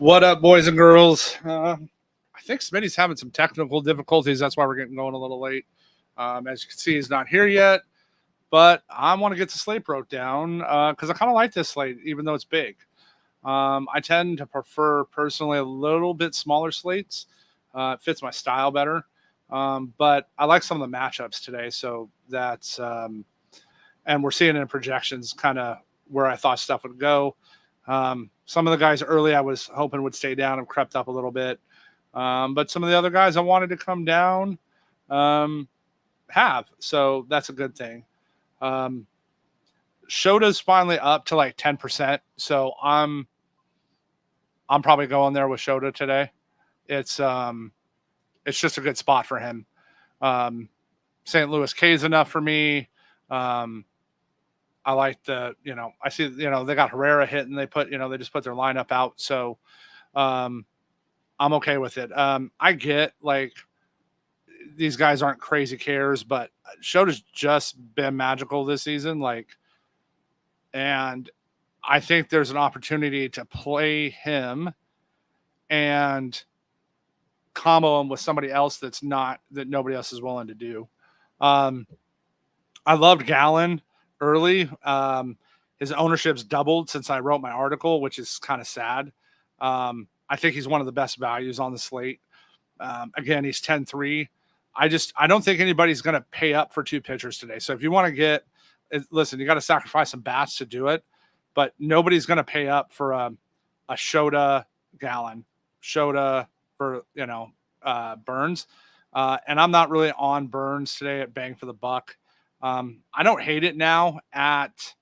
What up, boys and girls? I think Smitty's having some technical difficulties. That's why we're getting going a little late. As you can see, he's not here yet. But I want to get the slate broke down because I kind of like this slate, even though it's big. I tend to prefer, personally, a little bit smaller slates. It fits my style better. But I like some of the matchups today. So that's and we're seeing in projections kind of where I thought stuff would go. Some of the guys early I was hoping would stay down have crept up a little bit. But some of the other guys I wanted to come down have. So that's a good thing. Shota's finally up to like 10%. So I'm probably going there with Shota today. It's just a good spot for him. St. Louis K is enough for me. I like I see, they got Herrera hitting. They just put their lineup out. So I'm okay with it. I get like these guys aren't crazy cares, but Shota's just been magical this season. And I think there's an opportunity to play him and combo him with somebody else that nobody else is willing to do. I loved Gallen early. His ownership's doubled since I wrote my article, which is kind of sad. I think he's one of the best values on the slate. Again, he's 10-3. I don't think anybody's going to pay up for two pitchers today. So if you want to listen, you got to sacrifice some bats to do it, but nobody's going to pay up for a Shota Gallen, Shota for, Burns. And I'm not really on Burns today at bang for the buck. I don't hate it now at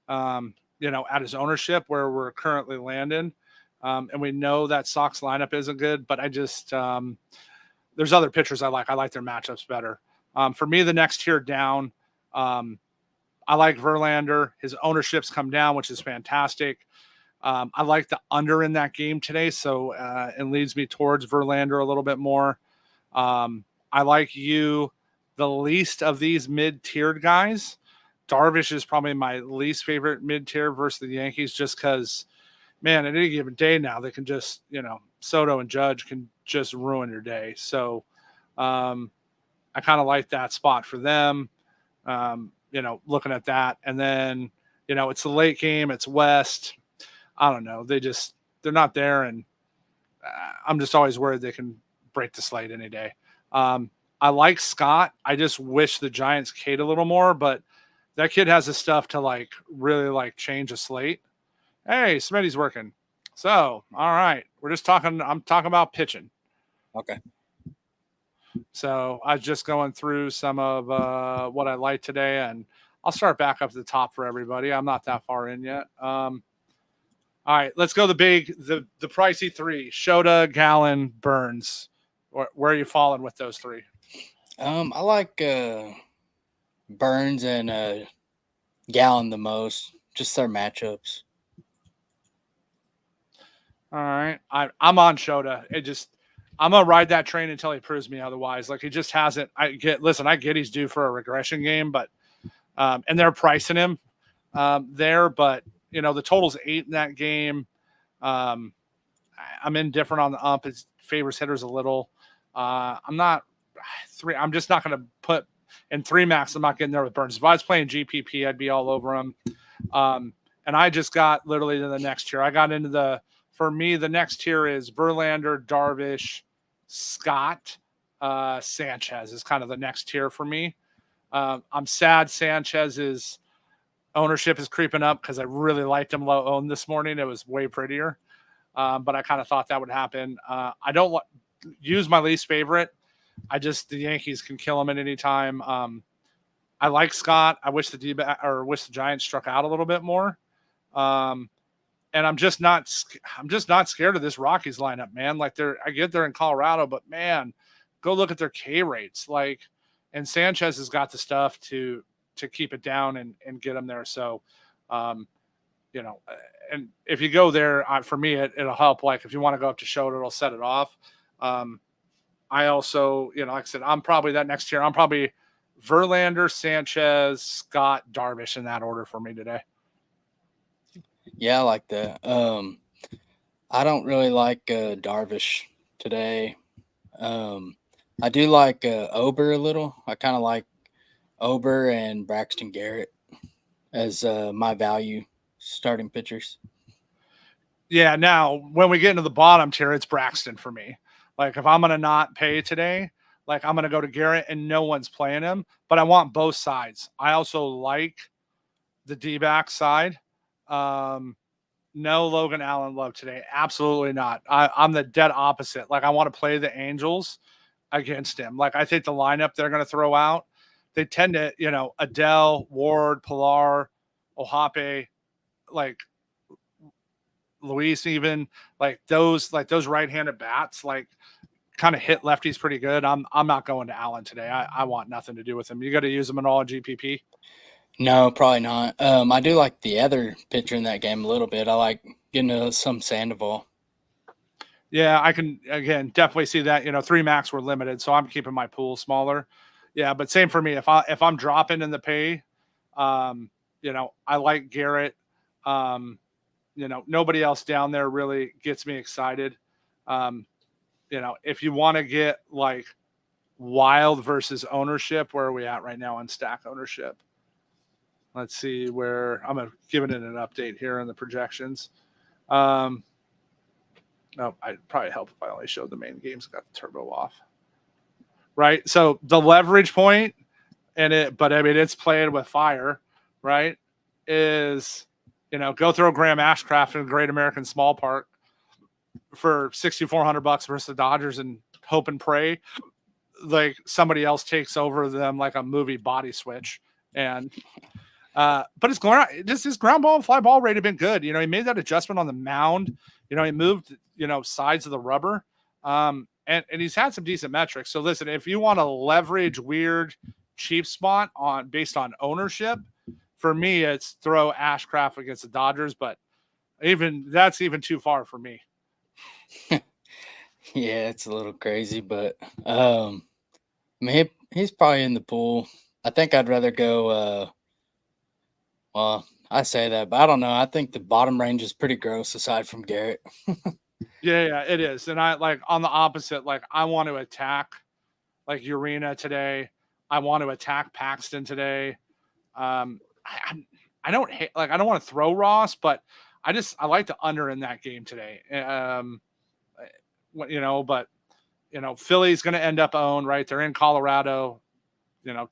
his ownership where we're currently landing. And we know that Sox lineup isn't good, but I just, there's other pitchers I like. I like their matchups better. For me, the next tier down, I like Verlander. His ownership's come down, which is fantastic. I like the under in that game today, so it leads me towards Verlander a little bit more. I like the least of these mid-tiered guys. Darvish is probably my least favorite mid-tier versus the Yankees just because, man, at any given day now, they can just, Soto and Judge can just ruin your day. So I kind of like that spot for them. Looking at that. And then, it's the late game. It's West. I don't know. They're not there. And I'm just always worried they can break the slate any day. I like Scott. I just wish the Giants K'd a little more, but that kid has the stuff to really change a slate. Hey, Smitty's working. So, all right. I'm talking about pitching. Okay. So I was just going through some of what I like today, and I'll start back up to the top for everybody. I'm not that far in yet. All right, let's go the pricey three: Shota, Gallen, Burns. Where are you falling with those three? I like Burns and Gallen the most. Just their matchups. All right, I'm on Shota. I'm gonna ride that train until he proves me otherwise. He just hasn't. I get he's due for a regression game, but and they're pricing him there, but the total's 8 in that game. I'm indifferent on the ump. It favors hitters a little. I'm not 3. I'm just not going to put in 3 max. I'm not getting there with Burns. If I was playing GPP, I'd be all over him. And I just got literally to the next tier. I got into for me, the next tier is Verlander, Darvish, Scott, Sanchez is kind of the next tier for me. I'm sad Sanchez's ownership is creeping up because I really liked him low owned this morning. It was way prettier. But I kind of thought that would happen. I don't use my least favorite. The Yankees can kill him at any time. I like Scott. I wish the Giants struck out a little bit more. And I'm just not scared of this Rockies lineup, man. I get they're in Colorado, but man, go look at their K rates. And Sanchez has got the stuff to keep it down and get them there. So, and if you go there, for me, it'll help. If you want to go up to Shota, it'll set it off. I also, like I said, I'm probably that next year. I'm probably Verlander, Sanchez, Scott, Darvish in that order for me today. Yeah, I like that. I don't really like Darvish today. I do like Ober a little. I kind of like Ober and Braxton Garrett as my value starting pitchers. Yeah, now when we get into the bottom tier, it's Braxton for me. Like if I'm gonna not pay today, like I'm gonna go to Garrett and no one's playing him, but I want both sides. I also like the D-back side. Um, no Logan Allen love today. Absolutely not. I'm the dead opposite. Like I want to play the Angels against him. Like I think the lineup they're going to throw out, they tend to, Adele, Ward, Pilar, Ohape, like Luis, even like those right-handed bats, like kind of hit lefties pretty good. I'm not going to Allen today. I want nothing to do with him. You got to use him at all in GPP. No, probably not. I do like the other pitcher in that game a little bit. I like getting some Sandoval. Yeah, I can again definitely see that. 3 max were limited, so I'm keeping my pool smaller. Yeah, but same for me. If I'm dropping in the pay, I like Garrett. Nobody else down there really gets me excited. Um, if you want to get like wild versus ownership, where are we at right now on stack ownership? Let's see where I'm giving it an update here in the projections. No, I'd probably help if I only showed the main games, got the turbo off. Right. So the leverage point but I mean, it's playing with fire, right? Is, go throw Graham Ashcraft in Great American Small Park for $6,400 versus the Dodgers and hope and pray like somebody else takes over them like a movie body switch. And but his ground ball and fly ball rate have been good. He made that adjustment on the mound. He moved, sides of the rubber. And he's had some decent metrics. So listen, if you want to leverage weird cheap spot based on ownership, for me, it's throw Ashcraft against the Dodgers, but that's even too far for me. Yeah, it's a little crazy, but I mean, he's probably in the pool. I think I'd rather go. Well, I say that, but I don't know. I think the bottom range is pretty gross aside from Garrett. Yeah, it is. And I like on the opposite, like I want to attack like Urena today. I want to attack Paxton today. I don't hate, like I don't want to throw Ross, but I like the under in that game today. But Philly's going to end up owned, right? They're in Colorado.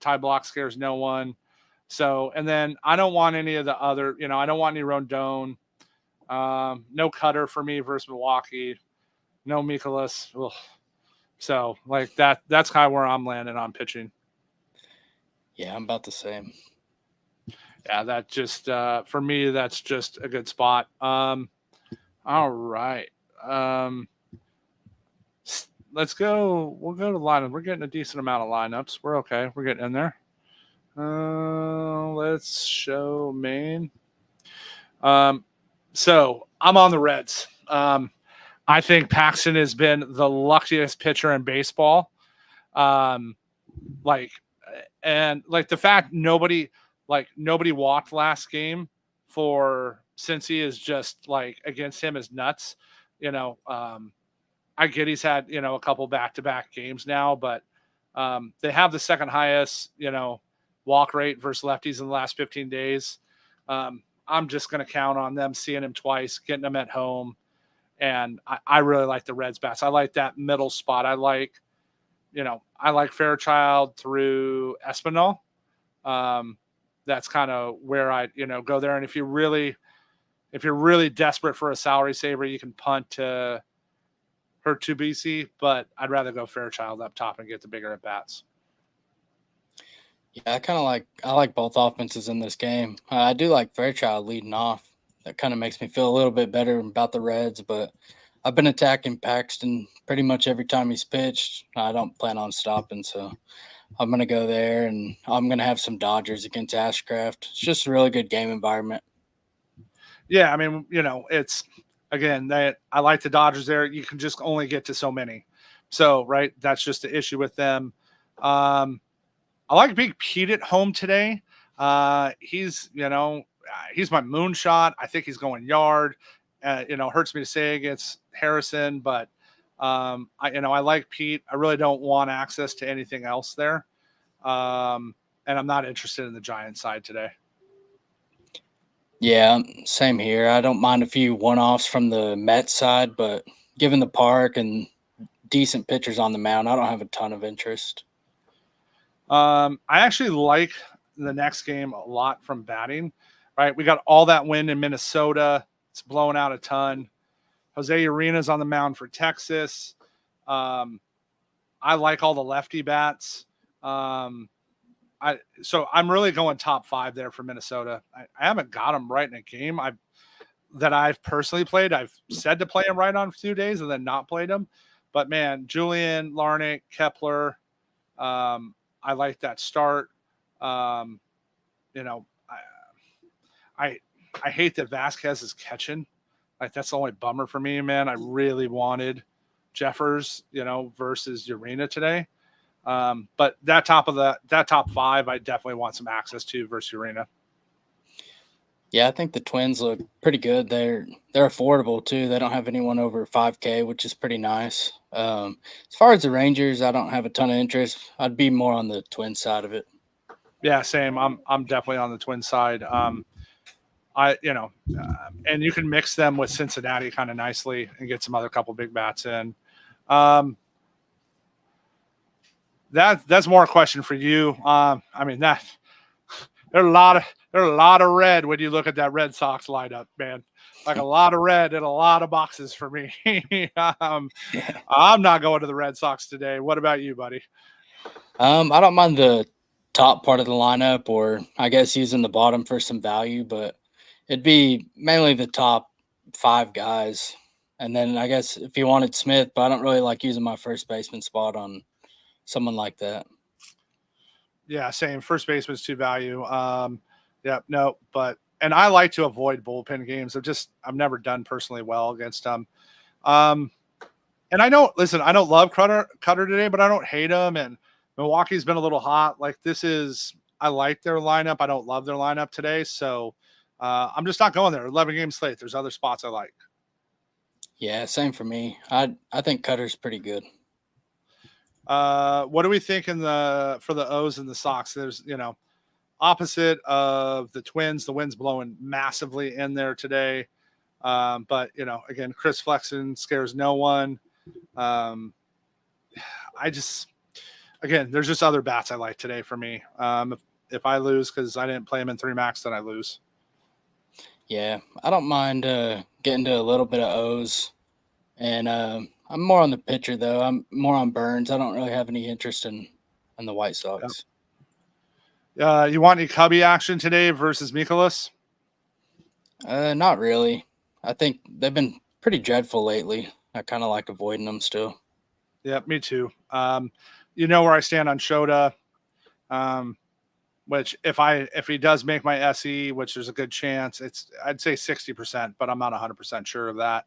Ty Block scares no one. So, and then I don't want any of the other, I don't want any Rondon. No Cutter for me versus Milwaukee. No Mikolas. Ugh. So, like that's kind of where I'm landing on pitching. Yeah, I'm about the same. Yeah, that just for me, that's just a good spot. All right. Let's go. We'll go to lineup. We're getting a decent amount of lineups. We're okay. We're getting in there. Let's show main. So I'm on the Reds. I think Paxton has been the luckiest pitcher in baseball. And the fact nobody walked last game for Cincy is just like against him is nuts. I get he's had, a couple back-to-back games now, but they have the second highest, walk rate versus lefties in the last 15 days. I'm just going to count on them seeing him twice, getting him at home. And I really like the Reds bats. I like that middle spot. I like Fairchild through Espinal. That's kind of where I, go there. And if you're really desperate for a salary saver, you can punt to her to BC, but I'd rather go Fairchild up top and get the bigger at bats. Yeah, I like both offenses in this game. I do like Fairchild leading off. That kind of makes me feel a little bit better about the Reds, but I've been attacking Paxton pretty much every time he's pitched. I don't plan on stopping, so I'm going to go there, and I'm going to have some Dodgers against Ashcraft. It's just a really good game environment. Yeah, I mean, it's again that I like the Dodgers there. You can just only get to so many. So, right, that's just the issue with them. I like Big Pete at home today. He's my moonshot. I think he's going yard. hurts me to say against Harrison, but I like Pete. I really don't want access to anything else there. And I'm not interested in the Giants side today. Yeah, same here. I don't mind a few one-offs from the Mets side, but given the park and decent pitchers on the mound, I don't have a ton of interest. I actually like the next game a lot from batting. Right, we got all that wind in Minnesota. It's blowing out a ton. Jose Urina's on the mound for Texas. I like all the lefty bats. So I'm really going top 5 there for Minnesota. I haven't got them right in a game that I've personally played. I've said to play them right on 2 days and then not played them. But man, Julian, Larnach, Kepler, I like that start. You know, I hate that Vasquez is catching. Like that's the only bummer for me, man. I really wanted Jeffers, versus Urena today. But that top 5, I definitely want some access to versus Urena. Yeah, I think the Twins look pretty good. They're affordable too. They don't have anyone over 5K, which is pretty nice. As far as the Rangers, I don't have a ton of interest. I'd be more on the Twins side of it. Yeah, same. I'm definitely on the Twins side. And you can mix them with Cincinnati kind of nicely and get some other couple big bats in. That's more a question for you. There are a lot of red when you look at that Red Sox lineup, man. Like a lot of red and a lot of boxes for me. I'm not going to the Red Sox today. What about you, buddy? I don't mind the top part of the lineup, or I guess using the bottom for some value, but it'd be mainly the top 5 guys. And then I guess if you wanted Smith, but I don't really like using my first baseman spot on someone like that. Yeah, same. First baseman's too value. And I like to avoid bullpen games. I've never done personally well against them. And I don't love Cutter today, but I don't hate him. And Milwaukee's been a little hot. I like their lineup. I don't love their lineup today. So I'm just not going there. 11 game slate. There's other spots I like. Yeah, same for me. I think Cutter's pretty good. What do we think for the O's and the Sox? There's, opposite of the Twins, the wind's blowing massively in there today. But again, Chris Flexen scares no one. There's just other bats I like today for me. If I lose because I didn't play him in 3 max, then I lose. Yeah, I don't mind getting to a little bit of O's. And I'm more on the pitcher, though. I'm more on Burns. I don't really have any interest in the White Sox. Yep. You want any Cubby action today versus Mikolas? Not really. I think they've been pretty dreadful lately. I kind of like avoiding them still. Yeah, me too. Where I stand on Shota. Which if he does make my SE, which there's a good chance, I'd say 60%, but I'm not 100% sure of that.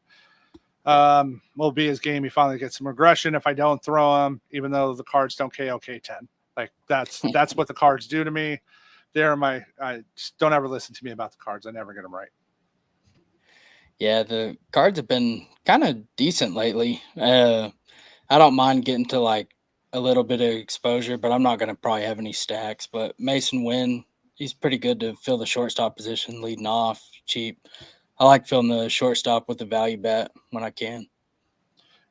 Will be his game. He finally gets some aggression. If I don't throw him, even though the cards don't KO K10, like that's what the cards do to me. Just don't ever listen to me about the cards. I never get them right. Yeah, the cards have been kind of decent lately. I don't mind getting to like a little bit of exposure, but I'm not going to probably have any stacks. But Mason Wynn, he's pretty good to fill the shortstop position, leading off, cheap. I like filling the shortstop with the value bet when I can.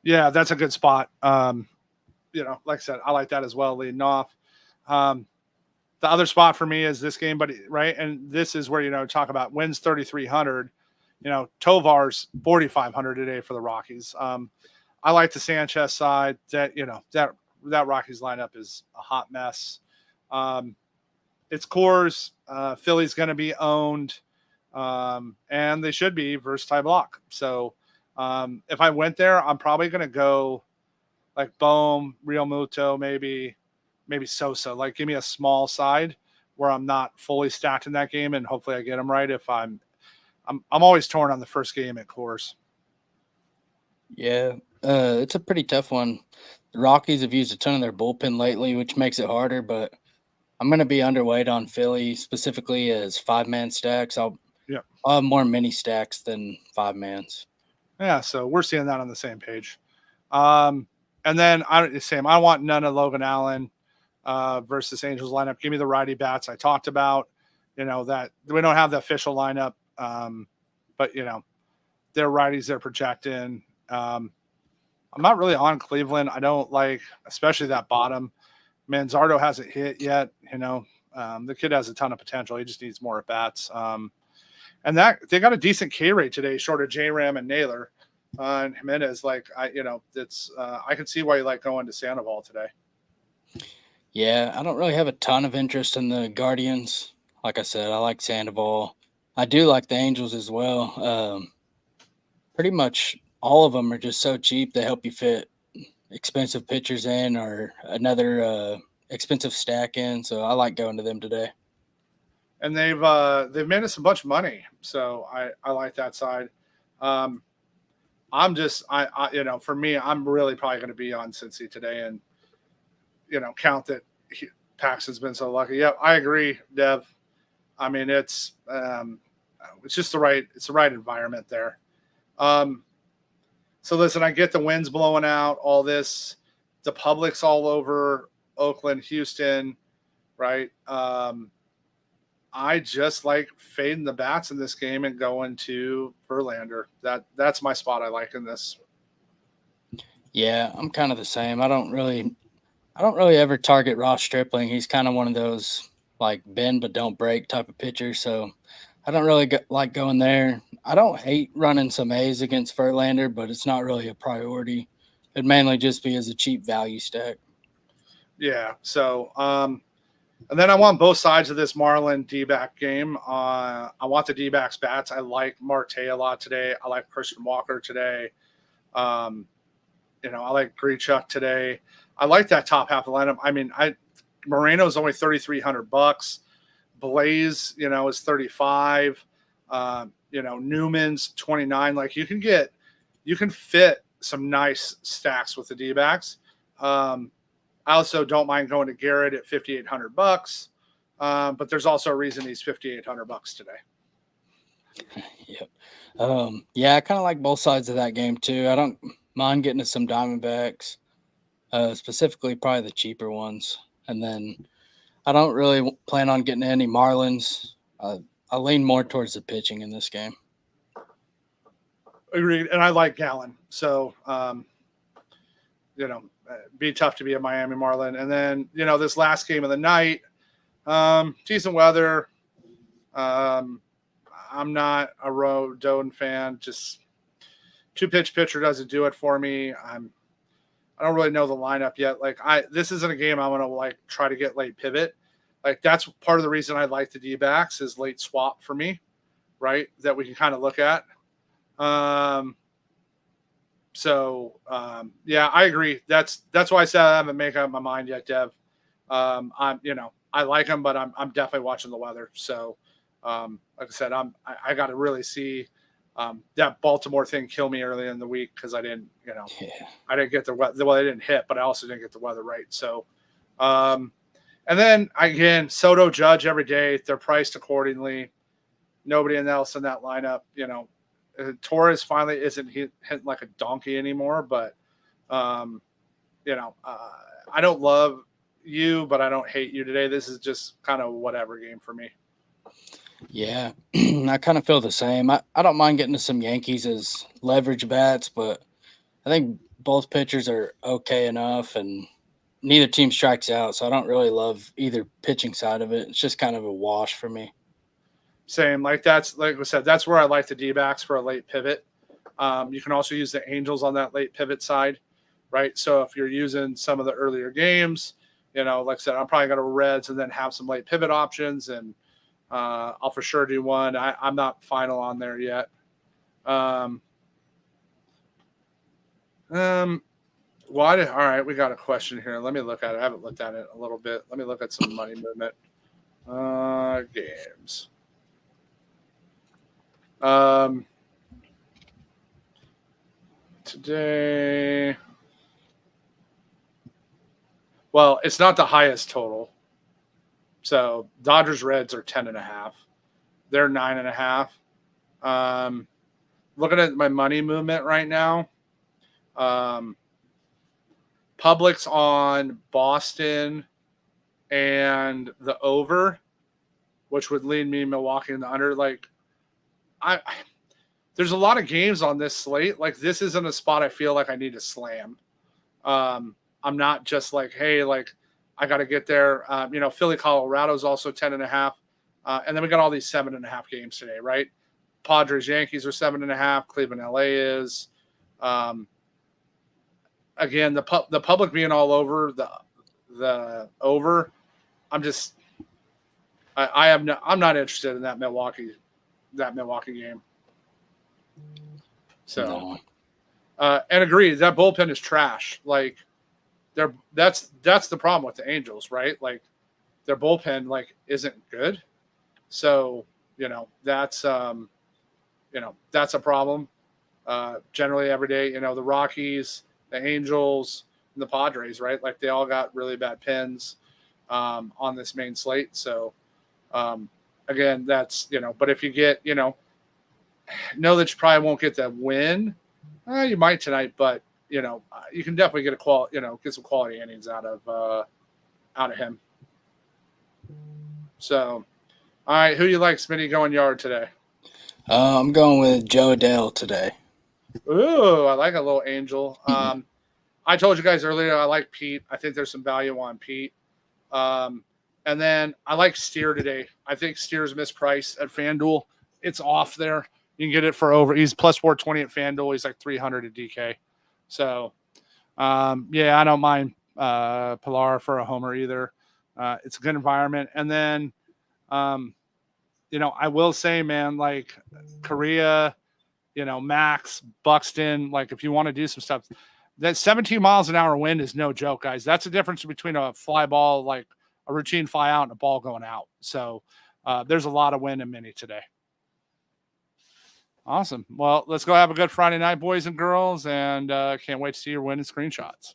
Yeah, that's a good spot. Like I said, I like that as well, leading off. The other spot for me is this game, but right, and this is where talk about wins 3,300. Tovar's 4,500 today for the Rockies. I like the Sanchez side. That Rockies lineup is a hot mess. It's Coors. Philly's going to be owned, and they should be versus Ty Block. So if I went there, I'm probably going to go like Bohm, Real Muto, maybe Sosa. Like give me a small side where I'm not fully stacked in that game, and hopefully I get them right. If I'm always torn on the first game at Coors. Yeah, it's a pretty tough one. The Rockies have used a ton of their bullpen lately, which makes it harder, but I'm going to be underweight on Philly, specifically as 5-man stacks. I'll Yeah. I'll have more mini stacks than 5-mans. Yeah, so we're seeing that on the same page. And then I want none of Logan Allen versus Angels lineup. Give me the righty bats I talked about. That we don't have the official lineup, but they're righties they're projecting. I'm not really on Cleveland. I don't like, especially that bottom. Manzardo hasn't hit yet. The kid has a ton of potential. He just needs more at bats. And that they got a decent K rate today, short of J Ram and Naylor. And Jimenez, I can see why you like going to Sandoval today. Yeah, I don't really have a ton of interest in the Guardians. Like I said, I like Sandoval. I do like the Angels as well. Pretty much all of them are just so cheap they help you fit expensive pitchers in or another expensive stack in. So I like going to them today. And they've made us a bunch of money, so I like that side. I'm just for me, I'm really probably going to be on Cincy today, and count that Paxton's been so lucky. Yep, I agree, Dev. I mean, it's just the right environment there. So listen, I get the winds blowing out, all this, the public's all over Oakland, Houston, right? I just like fading the bats in this game and going to Verlander. That's my spot I like in this. Yeah, I'm kind of the same. I don't really ever target Ross Stripling. He's kind of one of those like bend but don't break type of pitcher. So I don't really like going there. I don't hate running some A's against Verlander, but it's not really a priority. It'd mainly just be as a cheap value stack. Yeah. So, and then I want both sides of this Marlin D-back game. I want the D-backs bats. I like Marte a lot today. I like Christian Walker today. I like Grichuk today. I like that top half of the lineup. I mean, Moreno's only $3,300. Blaze, is 35. Newman's 29. Like you can fit some nice stacks with the D-backs. I also don't mind going to Garrett at $5,800. But there's also a reason he's $5,800 today. Yep. Yeah, I kind of like both sides of that game too. I don't mind getting to some Diamondbacks, specifically probably the cheaper ones. And then I don't really plan on getting any Marlins. I lean more towards the pitching in this game. Agreed. And I like Gallen. So, be tough to be a Miami Marlin. And then, this last game of the night, decent weather. I'm not a Rodon fan. Just 2-pitch pitcher doesn't do it for me. I don't really know the lineup yet. This isn't a game I'm going to try to get late pivot. That's part of the reason I like the D-backs is late swap for me, right? That we can kind of look at. Yeah, I agree. That's why I said I haven't made up my mind yet, Dev. I like them, but I'm definitely watching the weather. So, like I said, I got to really see that Baltimore thing kill me early in the week because I didn't, I didn't get the weather. Well, I didn't hit, but I also didn't get the weather right. So, and then again, Soto, Judge every day. They're priced accordingly. Nobody else in that lineup, Torres finally isn't hitting like a donkey anymore, but I don't love you, but I don't hate you today. This is just kind of whatever game for me. Yeah, I kind of feel the same. I don't mind getting to some Yankees as leverage bats, but I think both pitchers are okay enough, and neither team strikes out, so I don't really love either pitching side of it. It's just kind of a wash for me. Same. That's like I said, that's where I like the D-backs for a late pivot. You can also use the Angels on that late pivot side, right? So if you're using some of the earlier games, like I said, I'm probably going to Reds and then have some late pivot options, and I'll for sure do one. I'm not final on there yet. All right, we got a question here. Let me look at it. I haven't looked at it a little bit. Let me look at some money movement. Games. Today, well, it's not the highest total. So Dodgers Reds are 10.5. They're 9.5. Looking at my money movement right now. Public's on Boston and the over, which would lead me Milwaukee in the under. Like, there's a lot of games on this slate. Like, this isn't a spot I feel like I need to slam. I'm not just like, hey, like, I got to get there. Philly, Colorado is also 10.5. And then we got all these 7.5 games today, right? Padres, Yankees are 7.5. Cleveland, LA is. Again, the public being all over the over. I'm not interested in that Milwaukee game. So, and agree that bullpen is trash. Like, that's the problem with the Angels, right? Like, their bullpen like isn't good. So, that's that's a problem. Generally every day, the Rockies, the Angels, and the Padres, right? Like, they all got really bad pins on this main slate. So, again, that's, but if you get, know that you probably won't get the win. You might tonight, but, you can definitely get get some quality innings out of him. So, all right, who do you like, Smitty, going yard today? I'm going with Joe Adele today. Ooh, I like a little Angel. I told you guys earlier I like Pete. I think there's some value on Pete. And then I like Steer today. I think Steer's mispriced at FanDuel. It's off there. You can get it for over. He's plus 420 at FanDuel. He's like 300 at DK. So, I don't mind Pilar for a homer either. It's a good environment. And then, I will say, man, like Korea, Max, Buxton, like if you want to do some stuff, that 17 miles an hour wind is no joke, guys. That's the difference between a fly ball, like a routine fly out, and a ball going out. So there's a lot of wind in Mini today. Awesome. Well, let's go have a good Friday night, boys and girls, and can't wait to see your winning screenshots.